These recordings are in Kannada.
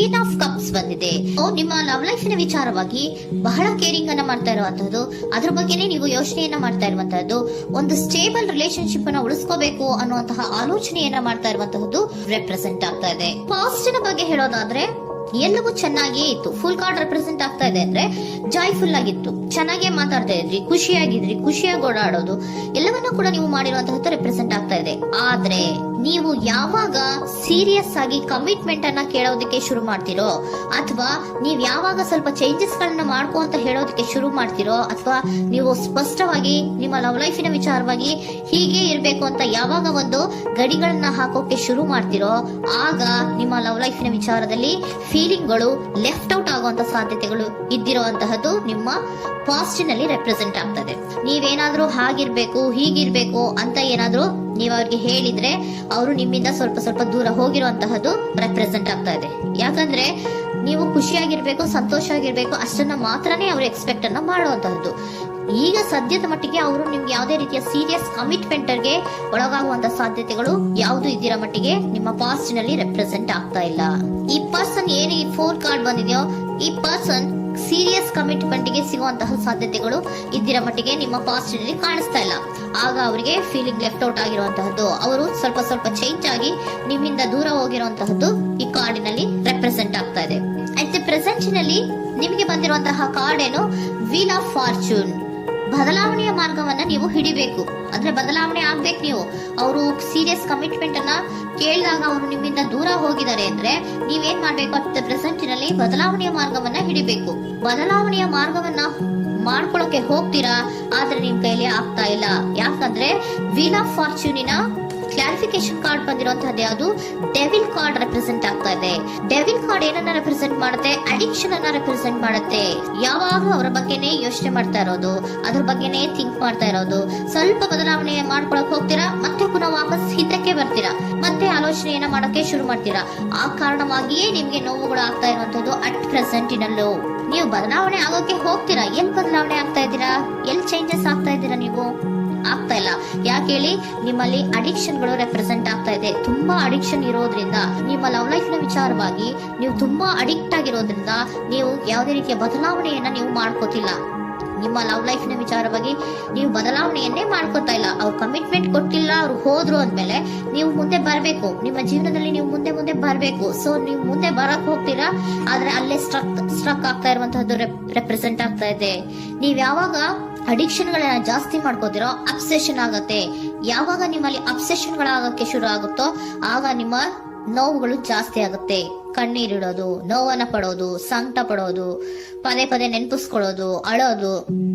ಕ್ವೀನ್ ಆಫ್ ಕಪ್ಸ್ ಬಂದಿದೆ. ನಿಮ್ಮ ಲವ್ ಲೈಫ್ ನ ವಿಚಾರವಾಗಿ ಬಹಳ ಕೇರಿಂಗ್ ಅನ್ನ ಮಾಡ್ತಾ ಇರುವಂತದ್ದು, ಅದ್ರ ಬಗ್ಗೆನೇ ನೀವು ಯೋಚನೆಯನ್ನ ಮಾಡ್ತಾ ಇರುವಂತದ್ದು, ಒಂದು ಸ್ಟೇಬಲ್ ರಿಲೇಶನ್ಶಿಪ್ ಅನ್ನ ಉಳಿಸ್ಕೋಬೇಕು ಅನ್ನುವಂತಹ ಆಲೋಚನೆಯನ್ನ ಮಾಡ್ತಾ ಇರುವಂತಹದ್ದು ರೆಪ್ರೆಸೆಂಟ್ ಆಗ್ತಾ ಇದೆ. ಪಾಸಿಟಿವ್ ಬಗ್ಗೆ ಹೇಳೋದಾದ್ರೆ ಎಲ್ಲವೂ ಚೆನ್ನಾಗಿಯೇ ಇತ್ತು. ಫುಲ್ ಕಾರ್ಡ್ ರೆಪ್ರೆಸೆಂಟ್ ಆಗ್ತಾ ಇದೆ ಅಂದ್ರೆ ಜಾಯ್ಫುಲ್ ಆಗಿತ್ತು, ಚೆನ್ನಾಗೇ ಮಾತಾಡ್ತಾ ಇದ್ರಿ, ಖುಷಿಯಾಗಿ ಓಡಾಡೋದು ಎಲ್ಲವನ್ನೂ ಕೂಡ ನೀವು ಮಾಡಿರುವಂತಹದ್ದು ರೆಪ್ರೆಸೆಂಟ್ ಆಗ್ತಾ ಇದೆ. ಆದ್ರೆ ನೀವು ಯಾವಾಗ ಸೀರಿಯಸ್ ಆಗಿ ಕಮಿಟ್ಮೆಂಟ್ ಅನ್ನ ಕೇಳೋದಕ್ಕೆ ಶುರು ಮಾಡ್ತಿರೋ, ಅಥವಾ ನೀವ್ ಯಾವಾಗ ಸ್ವಲ್ಪ ಚೇಂಜಸ್ ಗಳನ್ನ ಮಾಡ್ಕೋ ಅಂತ ಹೇಳೋದಕ್ಕೆ ಶುರು ಮಾಡ್ತಿರೋ, ಅಥವಾ ನೀವು ಸ್ಪಷ್ಟವಾಗಿ ನಿಮ್ಮ ಲವ್ ಲೈಫಿನ ವಿಚಾರವಾಗಿ ಹೀಗೆ ಇರ್ಬೇಕು ಅಂತ ಯಾವಾಗ ಒಂದು ಗಡಿಗಳನ್ನ ಹಾಕೋಕೆ ಶುರು ಮಾಡ್ತಿರೋ, ಆಗ ನಿಮ್ಮ ಲವ್ ಲೈಫಿನ ವಿಚಾರದಲ್ಲಿ ಫೀಲಿಂಗ್ಗಳು ಲೆಫ್ಟ್ ಔಟ್ ಆಗುವಂತ ಸಾಧ್ಯತೆಗಳು ಇದ್ದಿರುವಂತಹದ್ದು ನಿಮ್ಮ ಪಾಸಿಟಿವ್ ನಲ್ಲಿ ರೆಪ್ರೆಸೆಂಟ್ ಆಗ್ತದೆ. ನೀವೇನಾದ್ರೂ ಹಾಗಿರ್ಬೇಕು ಹೀಗಿರ್ಬೇಕು ಅಂತ ಏನಾದ್ರೂ ನೀವು ಅವ್ರಿಗೆ ಹೇಳಿದ್ರೆ ಅವರು ನಿಮ್ಮಿಂದ ಸ್ವಲ್ಪ ದೂರ ಹೋಗಿರುವಂತಹದ್ದು ರೆಪ್ರೆಸೆಂಟ್ ಆಗ್ತಾ ಇದೆ. ಯಾಕಂದ್ರೆ ನೀವು ಖುಷಿಯಾಗಿರ್ಬೇಕು, ಸಂತೋಷ ಆಗಿರ್ಬೇಕು, ಅಷ್ಟನ್ನ ಮಾತ್ರನೇ ಅವರು ಎಕ್ಸ್ಪೆಕ್ಟ್ ಅನ್ನ ಮಾಡುವಂತಹದ್ದು. ಈಗ ಸದ್ಯದ ಮಟ್ಟಿಗೆ ಅವರು ನಿಮ್ಗೆ ಯಾವುದೇ ರೀತಿಯ ಸೀರಿಯಸ್ ಕಮಿಟ್ಮೆಂಟ್ ಗೆ ಒಳಗಾಗುವಂತ ಸಾಧ್ಯತೆಗಳು ಯಾವುದು ಇದ್ದಿರೋ ಮಟ್ಟಿಗೆ ನಿಮ್ಮ ಪಾಸ್ಟ್ ನಲ್ಲಿ ರೆಪ್ರೆಸೆಂಟ್ ಆಗ್ತಾ ಇಲ್ಲ. ಈ ಪರ್ಸನ್ ಏನು ಈ 4 ಕಾರ್ಡ್ ಬಂದಿದೆಯೋ, ಈ ಪರ್ಸನ್ ಸೀರಿಯಸ್ ಕಮಿಟ್ಮೆಂಟ್ ಗೆ ಸಿಗುವಂತಹ ಸಾಧ್ಯತೆಗಳು ಇದ್ದಿರೋ ಮಟ್ಟಿಗೆ ನಿಮ್ಮ ಪಾಸ್ಟ್ ನಲ್ಲಿ ಕಾಣಿಸ್ತಾ ಇಲ್ಲ. ಆಗ ಅವರಿಗೆ ಫೀಲಿಂಗ್ ಲೆಫ್ಟ್ ಔಟ್ ಆಗಿರುವಂತಹದ್ದು, ಅವರು ಸ್ವಲ್ಪ ಚೇಂಜ್ ಆಗಿ ನಿಮ್ಮಿಂದ ದೂರ ಹೋಗಿರುವಂತಹದ್ದು ಈ ಕಾರ್ಡಿನಲ್ಲಿ ರೆಪ್ರೆಸೆಂಟ್ ಆಗ್ತಾ ಇದೆ. ಅಟ್ ದ ಪ್ರೆಸೆಂಟ್ ನಲ್ಲಿ ನಿಮಗೆ ಬಂದಿರುವಂತಹ ಕಾರ್ಡ್ ಏನು, ವೀಲ್ ಆಫ್ ಫಾರ್ಚೂನ್. ಬದಲಾವಣೆಯ ಮಾರ್ಗವನ್ನ ನೀವು ಹಿಡಿಬೇಕು, ಅಂದ್ರೆ ಬದಲಾವಣೆ ಆಗ್ಬೇಕು. ನೀವು ಅವರು ಸೀರಿಯಸ್ ಕಮಿಟ್ಮೆಂಟ್ ಅನ್ನ ಕೇಳಿದಾಗ ಅವರು ನಿಮ್ಮಿಂದ ದೂರ ಹೋಗಿದ್ದಾರೆ ಅಂದ್ರೆ ನೀವೇನ್ ಮಾಡ್ಬೇಕು, ಅಟ್ ದ ಪ್ರೆಸೆಂಟ್ ನಲ್ಲಿ ಬದಲಾವಣೆಯ ಮಾರ್ಗವನ್ನ ಹಿಡಿಬೇಕು. ಬದಲಾವಣೆಯ ಮಾರ್ಗವನ್ನ ಮಾಡ್ಕೊಳಕ್ಕೆ ಹೋಗ್ತೀರಾ, ಆದ್ರೆ ನಿಮ್ ಕೈಲಿ ಆಗ್ತಾ ಇಲ್ಲ. ಯಾಕಂದ್ರೆ ವೀಲ್ ಆಫ್ ಫಾರ್ಚೂನಿನ ಕ್ಲಾರಿಫಿಕೇಶನ್ ಕಾರ್ಡ್ ಬಂದಿರುವಂತಹದ್ದು ಯಾವುದು, ಡೆವಿಲ್ ಕಾರ್ಡ್ ರೆಪ್ರೆಸೆಂಟ್ ಆಗ್ತಾ ಇದೆ. ಡೆವಿಲ್ ಕಾರ್ಡ್ ಏನನ್ನ ರೆಪ್ರೆಸೆಂಟ್ ಮಾಡುತ್ತೆ, ಅಡಿಕ್ಷನ್ ಅನ್ನ ರೆಪ್ರೆಸೆಂಟ್ ಮಾಡುತ್ತೆ. ಯಾವಾಗ್ಲೂ ಅವರ ಬಗ್ಗೆನೇ ಯೋಚನೆ ಮಾಡ್ತಾ ಇರೋದು, ಅದ್ರ ಬಗ್ಗೆನೇ ಥಿಂಕ್ ಮಾಡ್ತಾ ಇರೋದು. ಸ್ವಲ್ಪ ಬದಲಾವಣೆ ಮಾಡ್ಕೊಳಕ್ ಹೋಗ್ತೀರಾ, ಮತ್ತೆ ಪುನಃ ವಾಪಸ್ ಹಿಂದಕ್ಕೆ ಬರ್ತೀರಾ, ಮತ್ತೆ ಆಲೋಚನೆಯನ್ನ ಮಾಡಕ್ಕೆ ಶುರು ಮಾಡ್ತೀರಾ. ಆ ಕಾರಣವಾಗಿಯೇ ನಿಮ್ಗೆ ನೋವುಗಳು ಆಗ್ತಾ ಇರುವಂತದ್ದು ಅಟ್ ಪ್ರೆಸೆಂಟಿನಲ್ಲೂ. ನೀವು ಬದಲಾವಣೆ ಆಗೋಕೆ ಹೋಗ್ತೀರಾ, ಎಲ್ಲಿ ಬದಲಾವಣೆ ಆಗ್ತಾ ಇದ್ದೀರಾ, ಎಲ್ಲಿ ಚೇಂಜಸ್ ಆಗ್ತಾ ಇದ್ದೀರಾ, ನೀವು ಆಗ್ತಾ ಇಲ್ಲ. ಯಾಕೆ ಹೇಳಿ, ನಿಮ್ಮಲ್ಲಿ ಅಡಿಕ್ಷನ್ ಗಳು ರೆಪ್ರೆಸೆಂಟ್ ಆಗ್ತಾ ಇದೆ. ತುಂಬಾ ಅಡಿಕ್ಷನ್ ಇರೋದ್ರಿಂದ, ನಿಮ್ಮ ಲವ್ ಲೈಫ್ ನ ವಿಚಾರವಾಗಿ ನೀವು ತುಂಬಾ ಅಡಿಕ್ಟ್ ಆಗಿರೋದ್ರಿಂದ ನೀವು ಯಾವುದೇ ರೀತಿಯ ಬದಲಾವಣೆಯನ್ನ ನೀವು ಮಾಡ್ಕೋತಿಲ್ಲ. ನಿಮ್ಮ ಲವ್ ಲೈಫ್ ನ ವಿಚಾರವಾಗಿ ನೀವು ಬದಲಾವಣೆಯನ್ನೇ ಮಾಡ್ಕೋತಾ ಇಲ್ಲ. ಅವ್ರು ಕಮಿಟ್ಮೆಂಟ್ ಕೊಟ್ಟಿಲ್ಲ, ಅವ್ರು ಹೋದ್ರು ಅಂದ್ಮೇಲೆ ನೀವು ಮುಂದೆ ಬರ್ಬೇಕು, ನಿಮ್ಮ ಜೀವನದಲ್ಲಿ ನೀವು ಮುಂದೆ ಬರ್ಬೇಕು. ಸೊ ನೀವು ಮುಂದೆ ಬರಕ್ ಹೋಗ್ತೀರಾ, ಆದ್ರೆ ಅಲ್ಲೇ ಸ್ಟ್ರಕ್ ಆಗ್ತಾ ಇರುವಂತಹದ್ದು ರೆಪ್ರೆಸೆಂಟ್ ಆಗ್ತಾ ಇದೆ. ನೀವ್ ಯಾವಾಗ ಅಡಿಕ್ಷನ್ ಗಳನ್ನ ಜಾಸ್ತಿ ಮಾಡ್ಕೋತಿರೋ ಅಬ್ಸೆಷನ್ ಆಗತ್ತೆ. ಯಾವಾಗ ನಿಮ್ಮಲ್ಲಿ ಅಬ್ಸೆಷನ್ ಗಳಾಗಕ್ಕೆ ಶುರು ಆಗುತ್ತೋ ಆಗ ನಿಮ್ಮ ನೋವುಗಳು ಜಾಸ್ತಿ ಆಗುತ್ತೆ. ಕಣ್ಣೀರಿಡೋದು, ನೋವನ್ನ ಪಡೋದು, ಸಂಕಟ ಪಡೋದು, ಪದೇ ನೆನಪಿಸ್ಕೊಳ್ಳೋದು, ಅಳೋದು,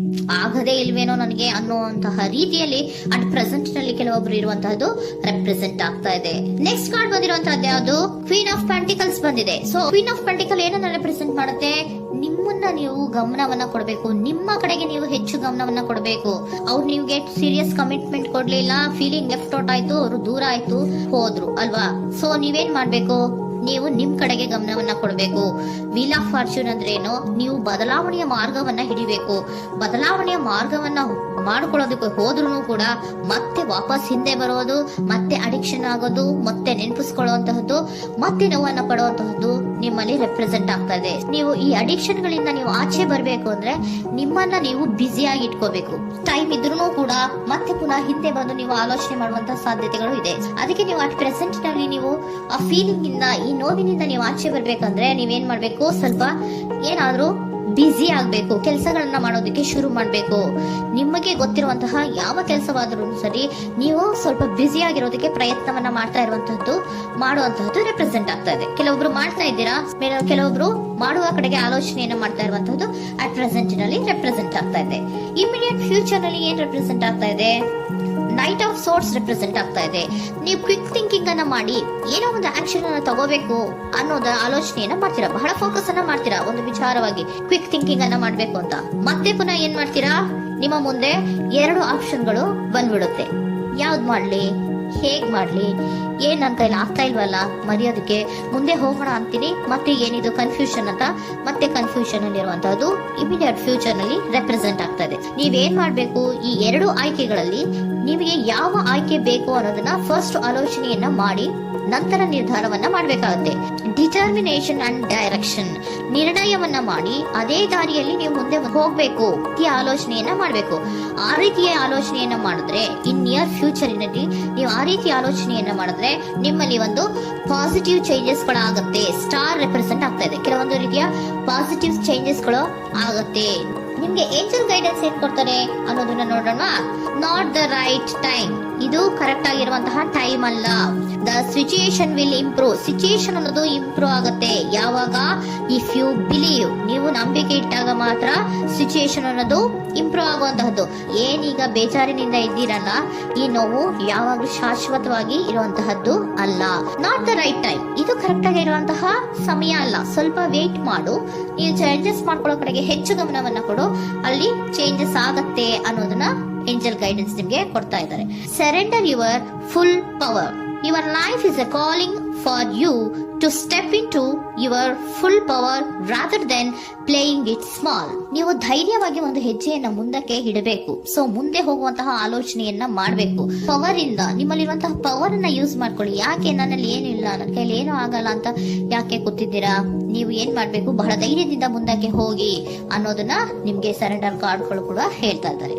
ಆಗದೇ ಇಲ್ವೇನೋ ನನಗೆ ಅನ್ನುವಂತಹ ರೀತಿಯಲ್ಲಿ ಅಟ್ ಪ್ರೆಸೆಂಟ್ ನಲ್ಲಿ ಕೆಲವೊಬ್ರು ಇರುವಂತಹದ್ದು ರೆಪ್ರೆಸೆಂಟ್ ಆಗ್ತಾ ಇದೆ. ನೆಕ್ಸ್ಟ್ ಕಾರ್ಡ್ ಬಂದಿರುವಂತಹದ್ದು ಯಾವುದು, ಕ್ವೀನ್ ಆಫ್ ಪೆಂಟಿಕಲ್ಸ್ ಬಂದಿದೆ. ಸೊ ಕ್ವೀನ್ ಆಫ್ ಪೆಂಟಿಕಲ್ ಏನನ್ನ ರೆಪ್ರೆಸೆಂಟ್ ಮಾಡುತ್ತೆ, ನಿಮ್ಮನ್ನ ನೀವು ಗಮನವನ್ನ ಕೊಡಬೇಕು, ನಿಮ್ಮ ಕಡೆಗೆ ನೀವು ಹೆಚ್ಚು ಗಮನವನ್ನ ಕೊಡಬೇಕು. ಅವ್ರು ನಿಮ್ಗೆ ಸೀರಿಯಸ್ ಕಮಿಟ್ಮೆಂಟ್ ಕೊಡ್ಲಿಲ್ಲ, ಫೀಲಿಂಗ್ ಲೆಫ್ಟ್ ಔಟ್ ಆಯ್ತು, ಅವರು ದೂರ ಆಯ್ತು, ಹೋದ್ರು ಅಲ್ವಾ. ಸೊ ನೀವೇನ್ ಮಾಡ್ಬೇಕು, ನೀವು ನಿಮ್ ಕಡೆಗೆ ಗಮನವನ್ನ ಕೊಡಬೇಕು. ವೀಲ್ ಆಫ್ ಫಾರ್ಚೂನ್ ಅಂದ್ರೆ ಏನು, ನೀವು ಬದಲಾವಣೆಯ ಮಾರ್ಗವನ್ನ ಹಿಡಿಬೇಕು. ಬದಲಾವಣೆಯ ಮಾರ್ಗವನ್ನ ಮಾಡ್ಕೊಳ್ಳೋದಕ್ಕೆ ಹೋದ್ರೂ ಕೂಡ ಮತ್ತೆ ವಾಪಸ್ ಹಿಂದೆ ಬರೋದು, ಮತ್ತೆ ಅಡಿಕ್ಷನ್ ಆಗೋದು, ಮತ್ತೆ ನೆನಪಿಸ್ಕೊಳ್ಳುವಂತಹದ್ದು, ಮತ್ತೆ ನೋವನ್ನ ಪಡುವಂತಹದ್ದು ನಿಮ್ಮಲ್ಲಿ ರೆಪ್ರೆಸೆಂಟ್ ಆಗ್ತಾ ಇದೆ. ನೀವು ಈ ಅಡಿಕ್ಷನ್ ಗಳಿಂದ ನೀವು ಆಚೆ ಬರ್ಬೇಕು ಅಂದ್ರೆ ನಿಮ್ಮನ್ನ ನೀವು ಬ್ಯುಸಿಯಾಗಿ ಇಟ್ಕೋಬೇಕು. ಟೈಮ್ ಇದ್ರೂ ಕೂಡ ಮತ್ತೆ ಪುನಃ ಹಿಂದೆ ಬಂದು ನೀವು ಆಲೋಚನೆ ಮಾಡುವಂತಹ ಸಾಧ್ಯತೆಗಳು ಇದೆ. ಅದಕ್ಕೆ ನೀವು ಅಟ್ ಪ್ರೆಸೆಂಟ್ ನಲ್ಲಿ ನೀವು ಆ ಫೀಲಿಂಗ್ ಇಂದ, ಈ ನೋವಿನಿಂದ ನೀವು ಆಚೆ ಬರ್ಬೇಕಂದ್ರೆ ನೀವೇನ್ ಮಾಡ್ಬೇಕು, ಸ್ವಲ್ಪ ಏನಾದ್ರೂ ಬ್ಯುಸಿ ಆಗ್ಬೇಕು, ಕೆಲಸಗಳನ್ನ ಮಾಡೋದಕ್ಕೆ ಶುರು ಮಾಡ್ಬೇಕು. ನಿಮಗೆ ಗೊತ್ತಿರುವಂತಹ ಯಾವ ಕೆಲಸವಾದ್ರೂ ಸರಿ, ನೀವು ಸ್ವಲ್ಪ ಬ್ಯುಸಿ ಆಗಿರೋದಕ್ಕೆ ಪ್ರಯತ್ನವನ್ನ ಮಾಡ್ತಾ ಇರುವಂತಹದ್ದು, ಮಾಡುವಂತಹದ್ದು ರೆಪ್ರೆಸೆಂಟ್ ಆಗ್ತಾ ಇದೆ. ಕೆಲವೊಬ್ರು ಮಾಡ್ತಾ ಇದ್ದೀರಾ, ಕೆಲವೊಬ್ರು ಮಾಡುವ ಕಡೆಗೆ ಆಲೋಚನೆಯನ್ನ ಮಾಡ್ತಾ ಇರುವಂತಹದ್ದು ಅಟ್ ಪ್ರೆಸೆಂಟ್ ನಲ್ಲಿ ರೆಪ್ರೆಸೆಂಟ್ ಆಗ್ತಾ ಇದೆ. ಇಮಿಡಿಯೇಟ್ ಫ್ಯೂಚರ್ ನಲ್ಲಿ ಏನ್ ರೆಪ್ರೆಸೆಂಟ್ ಆಗ್ತಾ ಇದೆ, ನೈಟ್ ಆಫ್ ಸೋರ್ಟ್ಸ್ ರೆಪ್ರೆಸೆಂಟ್ ಆಗ್ತಾ ಇದೆ. ನೀವು ಕ್ವಿಕ್ ಥಿಂಕಿಂಗ್ ಅನ್ನ ಮಾಡಿ ಏನೋ ಒಂದು ಆಕ್ಷನ್ ಅನ್ನ ತಗೋಬೇಕು ಅನ್ನೋದ ಆಲೋಚನೆಯನ್ನ ಮಾಡ್ತೀರಾ, ಬಹಳ ಫೋಕಸ್ ಅನ್ನ ಮಾಡ್ತೀರಾ ಒಂದು ವಿಚಾರವಾಗಿ, ಕ್ವಿಕ್ ಥಿಂಕಿಂಗ್ ಅನ್ನ ಮಾಡ್ಬೇಕು ಅಂತ. ಮತ್ತೆ ಪುನಃ ಏನ್ ಮಾಡ್ತೀರಾ, ನಿಮ್ಮ ಮುಂದೆ 2 ಆಪ್ಷನ್ಗಳು ಬಂದ್ಬಿಡುತ್ತೆ. ಯಾವ್ದು ಮಾಡ್ಲಿ, ಹೇಗ್ ಮಾಡ್ಲಿ, ಏನ್ ನನ್ ಕೈಲಿ ಆಗ್ತಾ ಇಲ್ವಲ್ಲ ಮರೆಯೋದಕ್ಕೆ, ಮುಂದೆ ಹೋಗೋಣ ಅಂತೀನಿ, ಮತ್ತೆ ಏನಿದು ಕನ್ಫ್ಯೂಷನ್ ಅಂತ ಮತ್ತೆ ಕನ್ಫ್ಯೂಷನ್ ಅಲ್ಲಿ ಇರುವಂತಹದ್ದು ಇಮಿಡಿಯೇಟ್ ಫ್ಯೂಚರ್ ನಲ್ಲಿ ರೆಪ್ರೆಸೆಂಟ್ ಆಗ್ತಾ ಇದೆ. ನೀವೇನ್ ಮಾಡ್ಬೇಕು, ಈ 2 ಆಯ್ಕೆಗಳಲ್ಲಿ ನಿಮಗೆ ಯಾವ ಆಯ್ಕೆ ಬೇಕು ಅನ್ನೋದನ್ನ ಫಸ್ಟ್ ಆಲೋಚನೆಯನ್ನ ಮಾಡಿ ನಂತರ ನಿರ್ಧಾರವನ್ನ ಮಾಡಬೇಕಾಗುತ್ತೆ. ಡಿಟರ್ಮಿನೇಷನ್ ಅಂಡ್ ಡೈರೆಕ್ಷನ್, ನಿರ್ಣಯವನ್ನ ಮಾಡಿ ಅದೇ ದಾರಿಯಲ್ಲಿ ನೀವು ಮುಂದೆ ಹೋಗ್ಬೇಕು ಈ ಆಲೋಚನೆಯನ್ನ ಮಾಡಬೇಕು. ಆ ರೀತಿಯ ಆಲೋಚನೆಯನ್ನ ಮಾಡಿದ್ರೆ ಇನ್ ನಿಯರ್ ಫ್ಯೂಚರಿನಲ್ಲಿ ನೀವು ಆ ರೀತಿ ಆಲೋಚನೆಯನ್ನ ಮಾಡಿದ್ರೆ ನಿಮ್ಮಲ್ಲಿ ಒಂದು ಪಾಸಿಟಿವ್ ಚೇಂಜಸ್ ಗಳು ಆಗುತ್ತೆ. ಸ್ಟಾರ್ ರೆಪ್ರೆಸೆಂಟ್ ಆಗ್ತಾ ಇದೆ, ಕೆಲವೊಂದು ರೀತಿಯ ಪಾಸಿಟಿವ್ ಚೇಂಜಸ್ ಗಳು ಆಗುತ್ತೆ. ನಿಮ್ಗೆ ಏಂಜಲ್ ಗೈಡೆನ್ಸ್ ಏನ್ ಕೊಡ್ತಾರೆ ಅನ್ನೋದನ್ನ ನೋಡೋಣ. ನಾಟ್ ದ ರೈಟ್ ಟೈಮ್, ಇದು ಕರೆಕ್ಟ್ ಆಗಿರುವಂತಹ ಟೈಮ್ ಅಲ್ಲ. The situation will improve, situation ಅನ್ನೋದು ಇಂಪ್ರೂವ್ ಆಗುತ್ತೆ ಯಾವಾಗ ಇಫ್ ಯು ಬಿಲೀವ್, ನೀವು ನಂಬಿಕೆ ಇಟ್ಟಾಗ ಮಾತ್ರ ಸಿಚುಯೇಷನ್ ಅನ್ನೋದು ಇಂಪ್ರೂವ್ ಆಗುವಂತಹದ್ದು. ಏನೀಗ ಬೇಜಾರಿನಿಂದ ಇದ್ದೀರಲ್ಲ, ಈ ನೋವು ಯಾವಾಗ್ಲೂ ಶಾಶ್ವತವಾಗಿ ಇರುವಂತಹದ್ದು ಅಲ್ಲ. ನಾಟ್ ದ ರೈಟ್ ಟೈಮ್, ಇದು ಕರೆಕ್ಟ್ ಆಗಿರುವಂತಹ ಸಮಯ ಅಲ್ಲ. ಸ್ವಲ್ಪ ವೇಟ್ ಮಾಡು, ನೀವು ಚೇಂಜಸ್ ಮಾಡ್ಕೊಳ್ಳೋ ಕಡೆಗೆ ಹೆಚ್ಚು ಗಮನವನ್ನ ಕೊಡು, ಅಲ್ಲಿ ಚೇಂಜಸ್ ಆಗತ್ತೆ ಅನ್ನೋದನ್ನ ಏಂಜಲ್ ಗೈಡೆನ್ಸ್ ನಿಮ್ಗೆ ಕೊಡ್ತಾ ಇದ್ದಾರೆ. Surrender your full power. Your life is a calling for you to step in to your full power rather than playing it small. ನೀವು ಧೈರ್ಯವಾಗಿ ಒಂದು ಹೆಜ್ಜೆಯನ್ನ ಮುಂದಕ್ಕೆ ಇಡಬೇಕು. ಸೊ ಮುಂದೆ ಹೋಗುವಂತಹ ಆಲೋಚನೆಯನ್ನ ಮಾಡಬೇಕು. ಪವರ್ ಇಂದ ನಿಮ್ಮಲ್ಲಿರುವಂತಹ ಪವರ್ ಅನ್ನ ಯೂಸ್ ಮಾಡ್ಕೊಳ್ಳಿ. ಯಾಕೆ ನನ್ನಲ್ಲಿ ಏನಿಲ್ಲ, ನನ್ನ ಕೈಲಿ ಏನೂ ಆಗಲ್ಲ ಅಂತ ಯಾಕೆ ಕೂತಿದ್ದೀರಾ? ನೀವು ಏನ್ ಮಾಡ್ಬೇಕು, ಬಹಳ ಧೈರ್ಯದಿಂದ ಮುಂದಕ್ಕೆ ಹೋಗಿ ಅನ್ನೋದನ್ನ ನಿಮ್ಗೆ ಸರೆಂಡರ್ ಕಾರ್ಡ್ಗಳು ಕೂಡ ಹೇಳ್ತಾ ಇದ್ದಾರೆ.